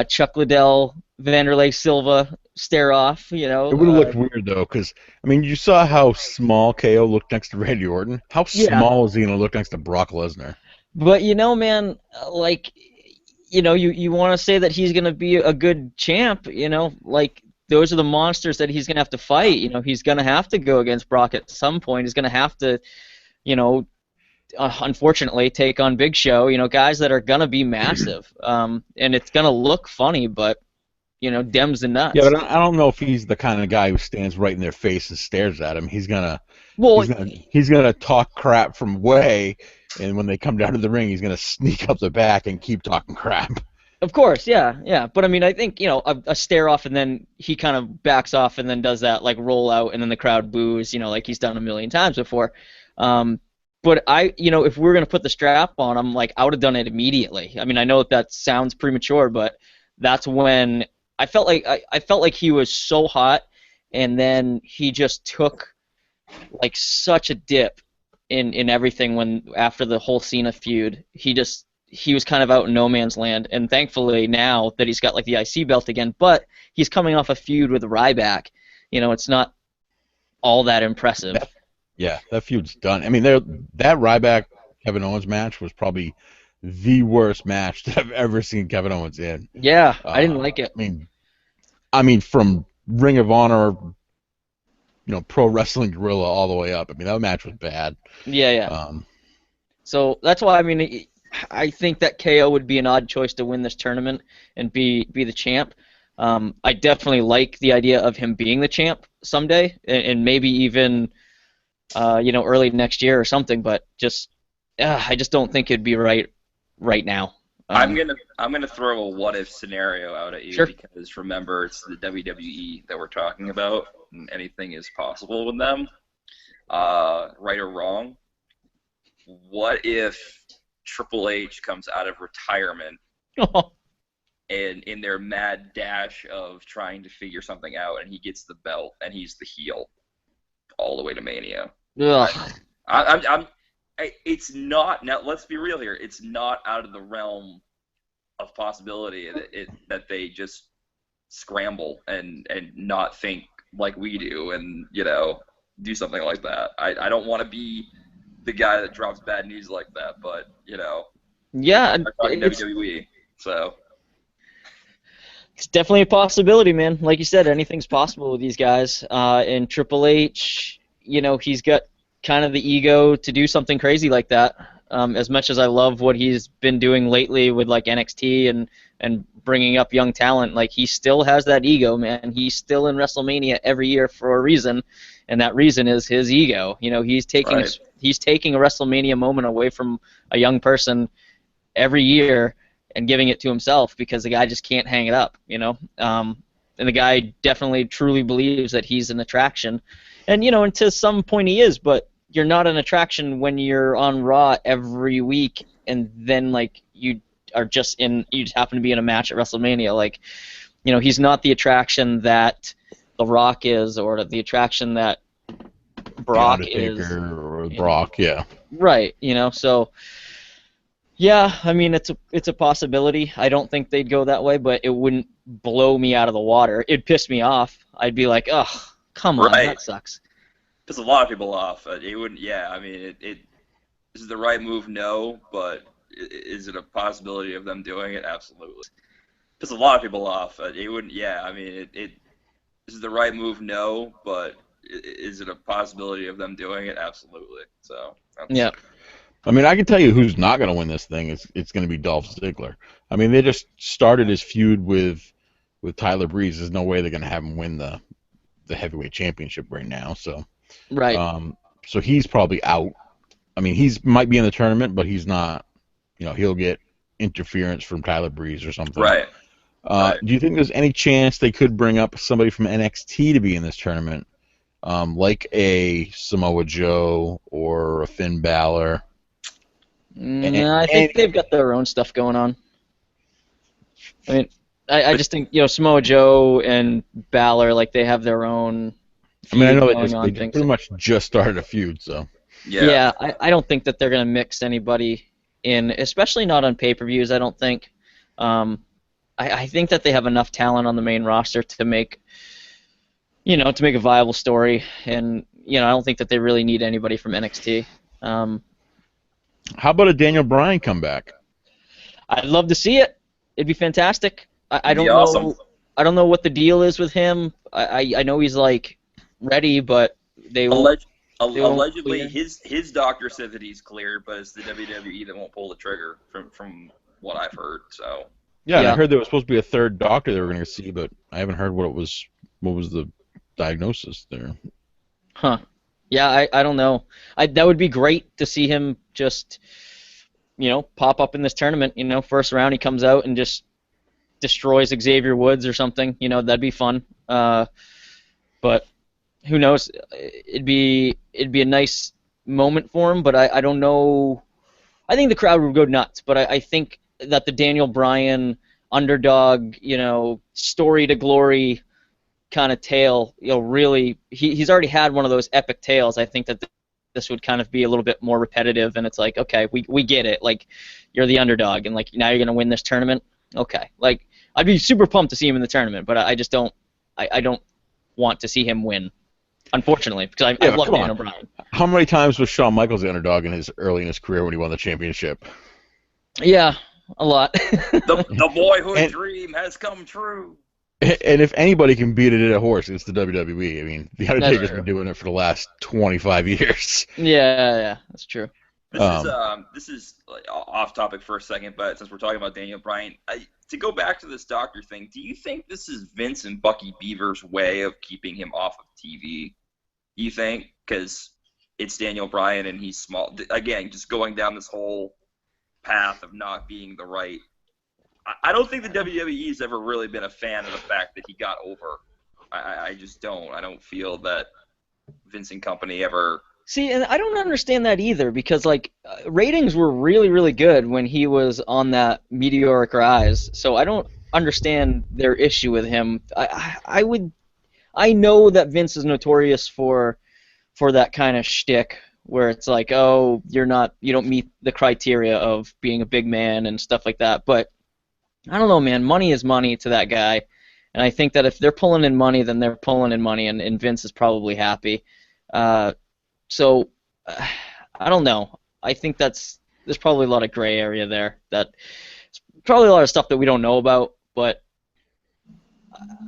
Chuck Liddell Vanderlei Silva stare off. It would have looked weird though, because I mean, you saw how small KO looked next to Randy Orton. How small is he gonna look next to Brock Lesnar? But man, like, you want to say that he's gonna be a good champ, like those are the monsters that he's gonna have to fight. He's gonna have to go against Brock at some point. He's gonna have to, unfortunately, take on Big Show. Guys that are gonna be massive, and it's gonna look funny, but Dems and nuts. Yeah, but I don't know if he's the kind of guy who stands right in their face and stares at him. He's gonna talk crap from away, and when they come down to the ring, he's gonna sneak up the back and keep talking crap. Of course, yeah. But I mean, I think a stare off, and then he kind of backs off, and then does that like roll out, and then the crowd boos, like he's done a million times before. But if we're gonna put the strap on him, like I would have done it immediately. I mean, I know that sounds premature, but that's when I felt like he was so hot, and then he just took like such a dip in everything when after the whole Cena feud. He was kind of out in no man's land, and thankfully now that he's got like the IC belt again, but he's coming off a feud with Ryback. It's not all that impressive. That feud's done. I mean, that Ryback Kevin Owens match was probably the worst match that I've ever seen Kevin Owens in. Yeah, I didn't like it. I mean, from Ring of Honor, Pro Wrestling Guerrilla all the way up. I mean, that match was bad. Yeah. So that's why I think that KO would be an odd choice to win this tournament and be the champ. I definitely like the idea of him being the champ someday, and maybe even early next year or something. But I just don't think it'd be right now. I'm gonna throw a what if scenario out at you. Sure. Because remember, it's the WWE that we're talking about, and anything is possible with them, right or wrong. What if Triple H comes out of retirement and in their mad dash of trying to figure something out, and he gets the belt and he's the heel all the way to Mania? Ugh. It's not, now let's be real here, it's not out of the realm of possibility that they just scramble and not think like we do and do something like that. I don't want to be the guy that drops bad news like that, but yeah, I'm talking WWE, so it's definitely a possibility, man. Like you said, anything's possible with these guys. And Triple H, he's got kind of the ego to do something crazy like that. As much as I love what he's been doing lately with like NXT and bringing up young talent, like he still has that ego, man. He's still in WrestleMania every year for a reason, and that reason is his ego. He's taking a WrestleMania moment away from a young person every year and giving it to himself because the guy just can't hang it up. And the guy definitely truly believes that he's an attraction, and and to some point he is, but you're not an attraction when you're on Raw every week, and then like you just happen to be in a match at WrestleMania. Like, he's not the attraction that The Rock is, or the attraction that Brock is. Or Brock, yeah. Right. So yeah, I mean it's a possibility. I don't think they'd go that way, but it wouldn't blow me out of the water. It'd piss me off. I'd be like, ugh, come on, that sucks. Piss a lot of people off. It wouldn't. Yeah, I mean, is the right move? No, but is it a possibility of them doing it? Absolutely. Piss a lot of people off. It wouldn't. Yeah, I mean, is the right move? No, but is it a possibility of them doing it? Absolutely. So. Yeah. I mean, I can tell you who's not going to win this thing. It's going to be Dolph Ziggler. I mean, they just started his feud with Tyler Breeze. There's no way they're going to have him win the heavyweight championship right now. So. Right. So he's probably out. I mean, might be in the tournament, but he's not. He'll get interference from Tyler Breeze or something. Right. Do you think there's any chance they could bring up somebody from NXT to be in this tournament, like a Samoa Joe or a Finn Balor? No, I think they've got their own stuff going on. I mean, I just think Samoa Joe and Balor, like, they have their own. I mean, I know going on they pretty much just started a feud, so. Yeah, I don't think that they're gonna mix anybody in, especially not on pay-per-views. I don't think. I think that they have enough talent on the main roster to make, to make a viable story, and I don't think that they really need anybody from NXT. How about a Daniel Bryan comeback? I'd love to see it. It'd be fantastic. I don't awesome. know. I don't know what the deal is with him. I know he's like ready, but they won't. Allegedly, his doctor said that he's cleared, but it's the WWE that won't pull the trigger from what I've heard. So. Yeah, and I heard there was supposed to be a third doctor they were going to see, but I haven't heard what was the diagnosis there. Huh. Yeah, I don't know. That would be great to see him just, pop up in this tournament. First round he comes out and just destroys Xavier Woods or something. That'd be fun. But who knows? It'd be a nice moment for him, but I don't know. I think the crowd would go nuts, but I think that the Daniel Bryan underdog, story to glory kind of tale, really, he's already had one of those epic tales. I think that this would kind of be a little bit more repetitive, and it's like, okay, we get it. Like, you're the underdog, and like now you're gonna win this tournament. Okay, like I'd be super pumped to see him in the tournament, but I just don't. I don't want to see him win, unfortunately, because I love Daniel Bryan. How many times was Shawn Michaels the underdog early in his career when he won the championship? Yeah, a lot. the boyhood dream has come true. And if anybody can beat it at a horse, it's the WWE. I mean, the Undertaker's been doing it for the last 25 years. Yeah, that's true. This is like, off topic for a second, but since we're talking about Daniel Bryan, to go back to this doctor thing, do you think this is Vince and Bucky Beaver's way of keeping him off of TV? Do you think? Because it's Daniel Bryan and he's small. Again, just going down this whole path of not being the right. I don't think the WWE's ever really been a fan of the fact that he got over. I just don't. I don't feel that Vince and company ever. See, and I don't understand that either, because like ratings were really, really good when he was on that meteoric rise. So I don't understand their issue with him. I know that Vince is notorious for that kind of shtick where it's like, oh, you don't meet the criteria of being a big man and stuff like that. But I don't know, man. Money is money to that guy, and I think that if they're pulling in money, then they're pulling in money, and Vince is probably happy. So I don't know. I think there's probably a lot of gray area there. There's probably a lot of stuff that we don't know about, but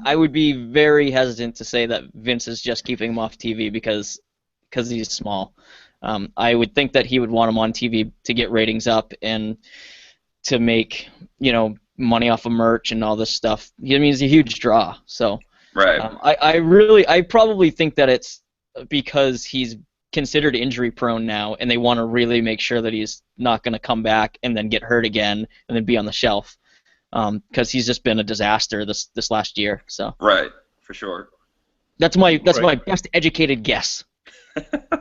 I would be very hesitant to say that Vince is just keeping him off TV because he's small. I would think that he would want him on TV to get ratings up and to make money off of merch and all this stuff. I mean, he's a huge draw. So right. I probably think that it's because he's considered injury prone now, and they want to really make sure that he's not going to come back and then get hurt again and then be on the shelf, because he's just been a disaster this last year. So right, for sure. That's my best educated guess.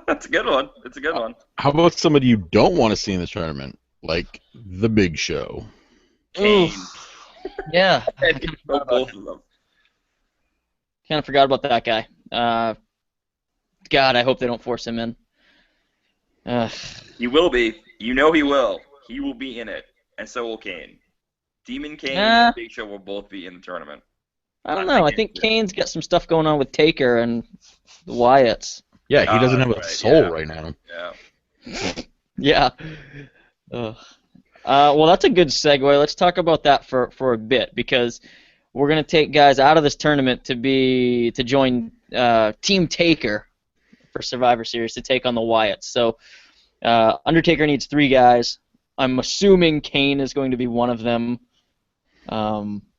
That's a good one. It's a good one. How about somebody you don't want to see in this tournament, like the Big Show? Kane. Yeah. Both of them. Kind of forgot about that guy. God, I hope they don't force him in. He will be. He will. He will be in it, and so will Kane. Demon Kane and Big Show will both be in the tournament. I don't know. I think Kane's got some stuff going on with Taker and the Wyatts. Yeah, he doesn't have a soul right now. Yeah. Yeah. Well, that's a good segue. Let's talk about that for a bit, because we're gonna take guys out of this tournament to join Team Taker for Survivor Series to take on the Wyatts. So Undertaker needs 3 guys. I'm assuming Kane is going to be one of them,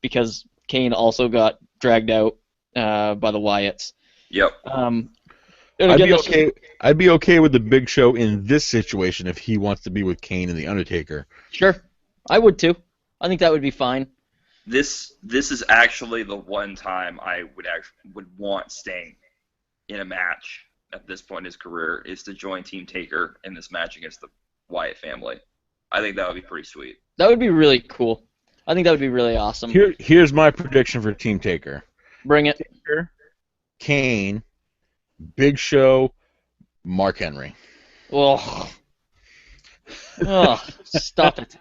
because Kane also got dragged out by the Wyatts. Yep. I'd be okay with the Big Show in this situation if he wants to be with Kane and the Undertaker. Sure, I would too. I think that would be fine. this is actually the one time I would want Sting in a match at this point in his career is to join Team Taker in this match against the Wyatt family. I think that would be pretty sweet. That would be really cool. I think that would be really awesome. Here's my prediction for Team Taker. Bring it. Taker, Kane, Big Show, Mark Henry. Oh, stop it.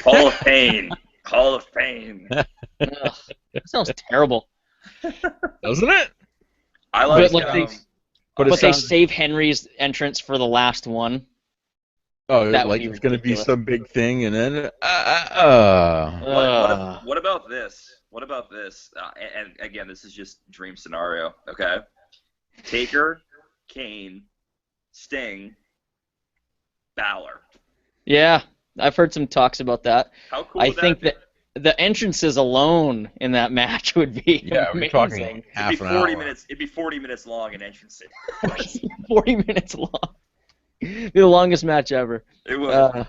Hall of Pain. Hall of Pain. Ugh, that sounds terrible. Doesn't it? I like but they save Henry's entrance for the last one. Oh, that like it's going to be some big thing, and then What about this? What about this? And again, this is just dream scenario. Okay, Taker, Kane, Sting, Balor. Yeah, I've heard some talks about that. How cool! I think that the entrances alone in that match would be amazing. We're talking half an hour. It'd be 40 minutes long in entrance. 40 minutes long. Be the longest match ever. It would.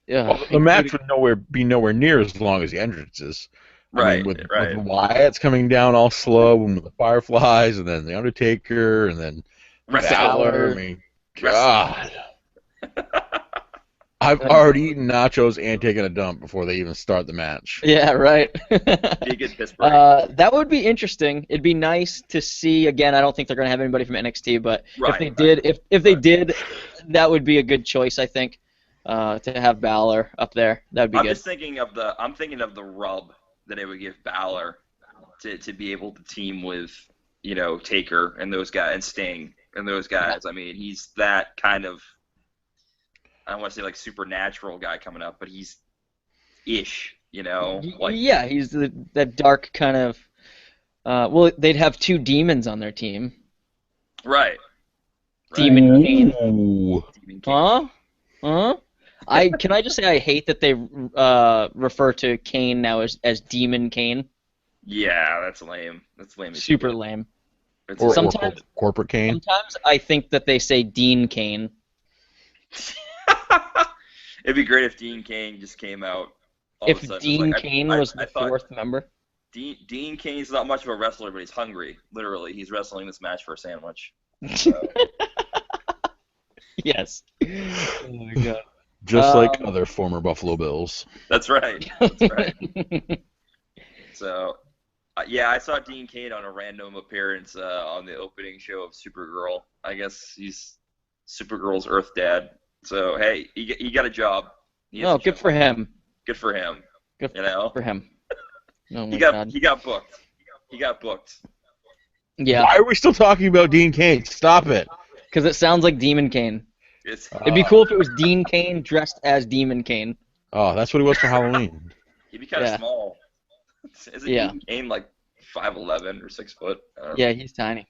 Yeah. Well, the match would be nowhere near as long as the entrances. Right. I mean, with Wyatt's coming down all slow, and with the Fireflies, and then the Undertaker, and then Balor. I mean, God. I've already eaten nachos and taken a dump before they even start the match. Yeah, right. Be a good piss break. That would be interesting. It'd be nice to see. Again, I don't think they're going to have anybody from NXT, but if they did, that would be a good choice. I think to have Balor up there. That would be good. I'm thinking of the rub that it would give Balor to be able to team with Taker and those guys and Sting and those guys. I mean, he's that kind of. I don't want to say like supernatural guy coming up, but he's ish, Like, yeah, he's that dark kind of. Well, they'd have two demons on their team. Right. Demon Kane. Ooh. Huh? Can I just say I hate that they refer to Kane now as Demon Kane. Yeah, that's lame. That's lame. Super lame. Or Corporate Kane. Sometimes I think that they say Dean Kane. It'd be great if Dean Kane just came out. If Dean Kane was the fourth member. Dean Kane's not much of a wrestler, but he's hungry. Literally, he's wrestling this match for a sandwich. So. Yes. Oh my God. Just like other former Buffalo Bills. That's right. That's right. So, yeah, I saw Dean Kane on a random appearance on the opening show of Supergirl. I guess he's Supergirl's Earth Dad. So, hey, he got a job. Good for him. Good for him. Good for him. Oh my God. He got booked. He got booked. Yeah. Why are we still talking about Dean Kane? Stop it. Because it sounds like Demon Kane. It'd be cool if it was Dean Kane dressed as Demon Kane. Oh, that's what he was for Halloween. He'd be kind of small. Isn't Dean Kane like 5'11" or 6 foot? Yeah, he's tiny.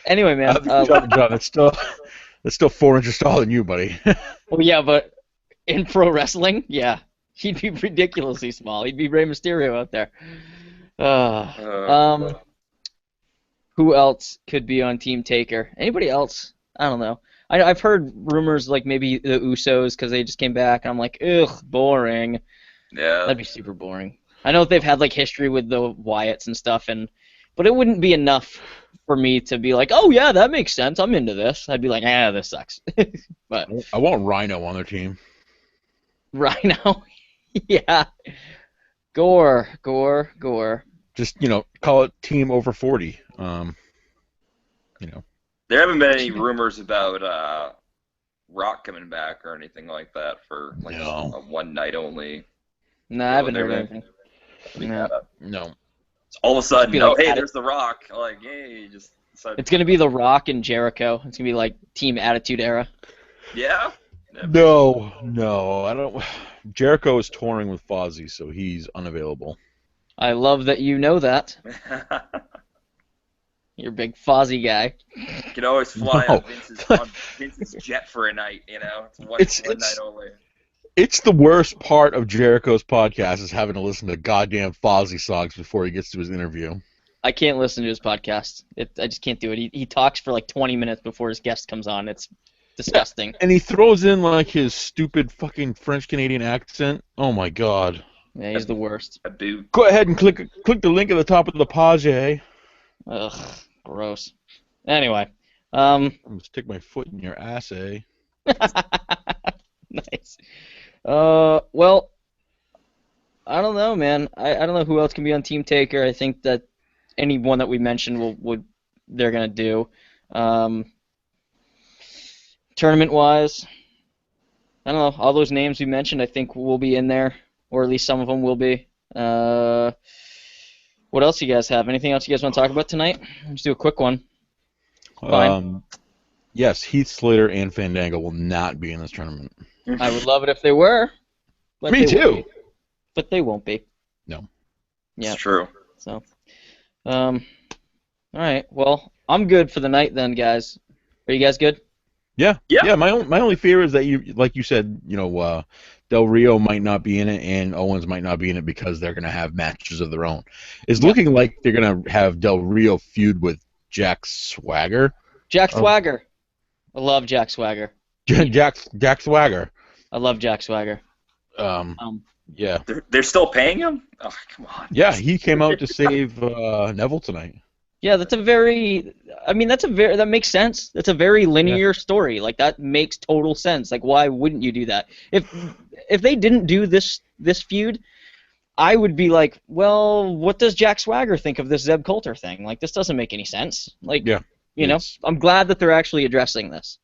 Anyway, man. John, it's still 4 inches taller than you, buddy. Well, yeah, but in pro wrestling, yeah, he'd be ridiculously small. He'd be Rey Mysterio out there. Who else could be on Team Taker? Anybody else? I don't know. I've heard rumors like maybe the Usos because they just came back, and I'm like, ugh, boring. Yeah. That'd be super boring. I know they've had like history with the Wyatts and stuff, but it wouldn't be enough for me to be like, oh yeah, that makes sense. I'm into this. I'd be like, this sucks. But I want Rhino on their team. Rhino, yeah. Gore. Just call it Team Over 40. There haven't been any rumors about Rock coming back or anything like that for like a one night only. No, I haven't heard anything. No. All of a sudden, there's The Rock. Like, hey, just decided. It's gonna be The Rock and Jericho. It's gonna be like Team Attitude Era. Yeah. No, I don't. Jericho is touring with Fozzy, so he's unavailable. I love that you know that. You're a big Fozzy guy. You can always fly on Vince's jet for a night, It's one night only. It's the worst part of Jericho's podcast is having to listen to goddamn Fozzy songs before he gets to his interview. I can't listen to his podcast. I just can't do it. He talks for like 20 minutes before his guest comes on. It's disgusting. And he throws in like his stupid fucking French-Canadian accent. Oh my God. Yeah, he's the worst. A boot. Go ahead and click the link at the top of the page. Ugh, gross. Anyway, I'm gonna stick my foot in your ass, eh? nice. Well, I don't know, man. I don't know who else can be on Team Taker. I think that anyone that we mentioned they're gonna do. Tournament-wise, I don't know. All those names we mentioned, I think will be in there, or at least some of them will be. What else you guys have? Anything else you guys want to talk about tonight? Let's do a quick one. Fine. Yes, Heath Slater and Fandango will not be in this tournament. I would love it if they were. But Me they too. won't be. But they won't be. No. Yeah. It's true. So, all right. Well, I'm good for the night then, guys. Are you guys good? Yeah. Yeah. Yeah. My only fear is that like you said, Del Rio might not be in it and Owens might not be in it because they're gonna have matches of their own. It's looking like they're gonna have Del Rio feud with Jack Swagger. Jack Swagger. I love Jack Swagger. Jack Swagger. I love Jack Swagger. Yeah. They're still paying him? Oh, come on. Yeah, he came out to save Neville tonight. Yeah, that makes sense. That's a very linear story. Like, that makes total sense. Like, why wouldn't you do that? If they didn't do this feud, I would be like, well, what does Jack Swagger think of this Zeb Coulter thing? Like, this doesn't make any sense. Like, I'm glad that they're actually addressing this.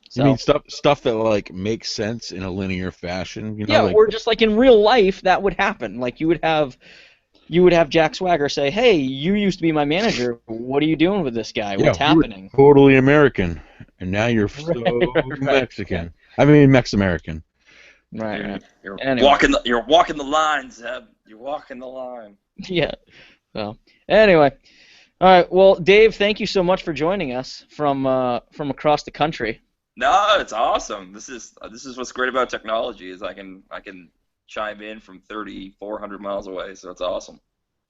So, I mean, stuff that like makes sense in a linear fashion. or just like in real life, that would happen. Like, you would have Jack Swagger say, "Hey, you used to be my manager. What are you doing with this guy? What's happening?" Totally American, and now you're so Mexican. I mean, Mex-American. Right. You're Anyway. walking the line, Zeb. You're walking the line. Yeah. So anyway, all right. Well, Dave, thank you so much for joining us from across the country. No, it's awesome. This is what's great about technology is I can chime in from 3,400 miles away, so it's awesome.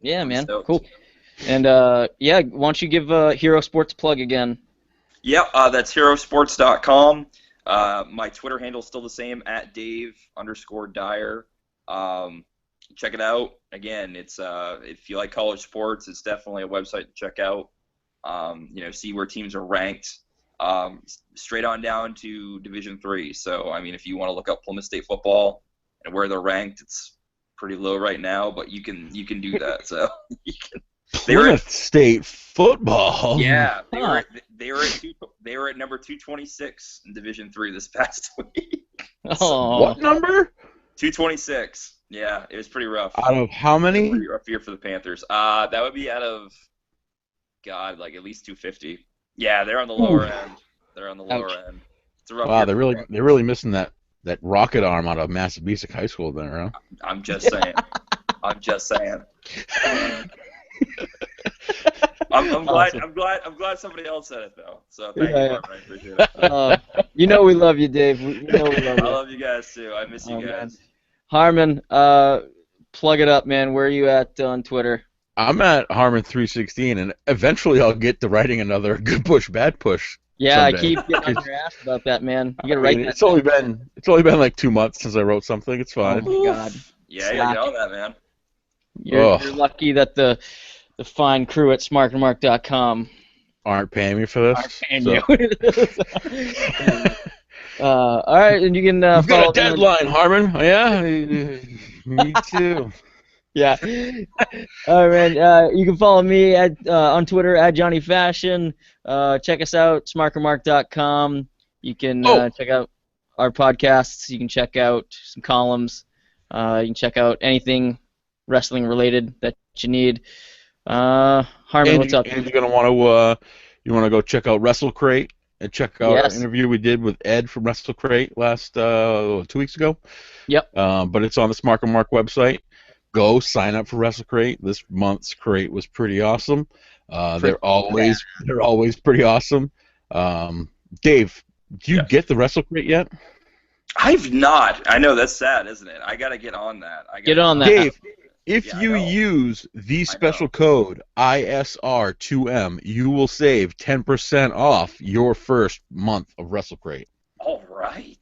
Yeah, I'm man. stoked. Cool. And why don't you give Hero Sports a plug again? Yep, that's herosports.com. My Twitter handle is still the same, @Dave_Dyer. Check it out. Again, it's if you like college sports, it's definitely a website to check out. See where teams are ranked. Straight on down to Division III. So, I mean, if you want to look up Plymouth State football and where they're ranked, it's pretty low right now, but you can do that. So you can. Plymouth State football. Yeah, they were at number 226 in Division III this past week. Oh. What number? 226. Yeah, it was pretty rough. Out of how many? Pretty rough year for the Panthers. That would be out of, God, like at least 250. Yeah, they're on the lower end. They're on the lower end. It's a rough year. They're really missing that rocket arm out of Massabesic High School there, huh? I'm just saying. I'm just saying. I'm glad somebody else said it though. So thank you, Mark. I appreciate it. We love you, Dave. We love you. I love you guys too. I miss you guys. Man. Harmon, plug it up, man. Where are you at on Twitter? I'm at Harmon316, and eventually I'll get to writing another good push, bad push. Yeah, someday. I keep getting on your ass about that, man. You gotta write that. It's only been like 2 months since I wrote something. It's fine. Oh my God. Yeah, you know that, man. You're lucky that the fine crew at smartandmark.com aren't paying me for this. Aren't paying you. All right, and you can You've follow got a deadline, Harmon. Yeah, me too. Yeah. All right, man. You can follow me on Twitter at Johnny Fashion. Check us out, smartandmark.com. You can check out our podcasts. You can check out some columns. You can check out anything wrestling related that you need. Harmon, what's up? And you're gonna want to go check out WrestleCrate and check out our interview we did with Ed from WrestleCrate last 2 weeks ago. Yep. But it's on the Smart and Mark website. Go sign up for WrestleCrate. This month's crate was pretty awesome. They're always pretty awesome. Dave, do you get the WrestleCrate yet? I've not. I know that's sad, isn't it? I gotta get on that. Get on that, Dave. If you use the special code ISR2M, you will save 10% off your first month of WrestleCrate. All right.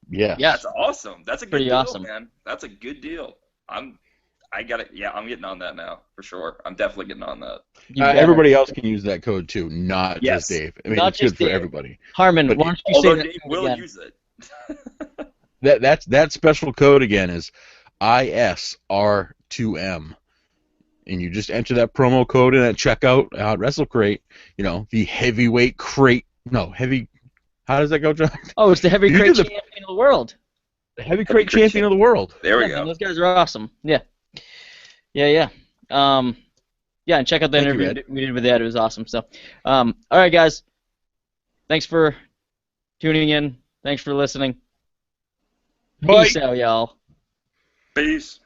Yeah. That's awesome. That's a good pretty deal, awesome, man. That's a good deal. I got it. Yeah, I'm getting on that now for sure. I'm definitely getting on that. You better. Everybody else can use that code too, not Yes. just Dave. I mean, Not it's just good for Dave. everybody. Harmon, But why don't you say Although that Dave code will again? use it. That special code again is ISR2M. And you just enter that promo code in at checkout at WrestleCrate, the heavyweight crate. No, heavy. How does that go, John? Oh, it's the heavy You crate did the- champion of the world. The heavy crate champion of the world. There we Yeah, go. man, those guys are awesome. Yeah. Yeah. Yeah, and check out the Thank you, interview Ed. we did with Ed. It was awesome. So, all right, guys. Thanks for tuning in. Thanks for listening. Bye. Peace out, y'all. Peace.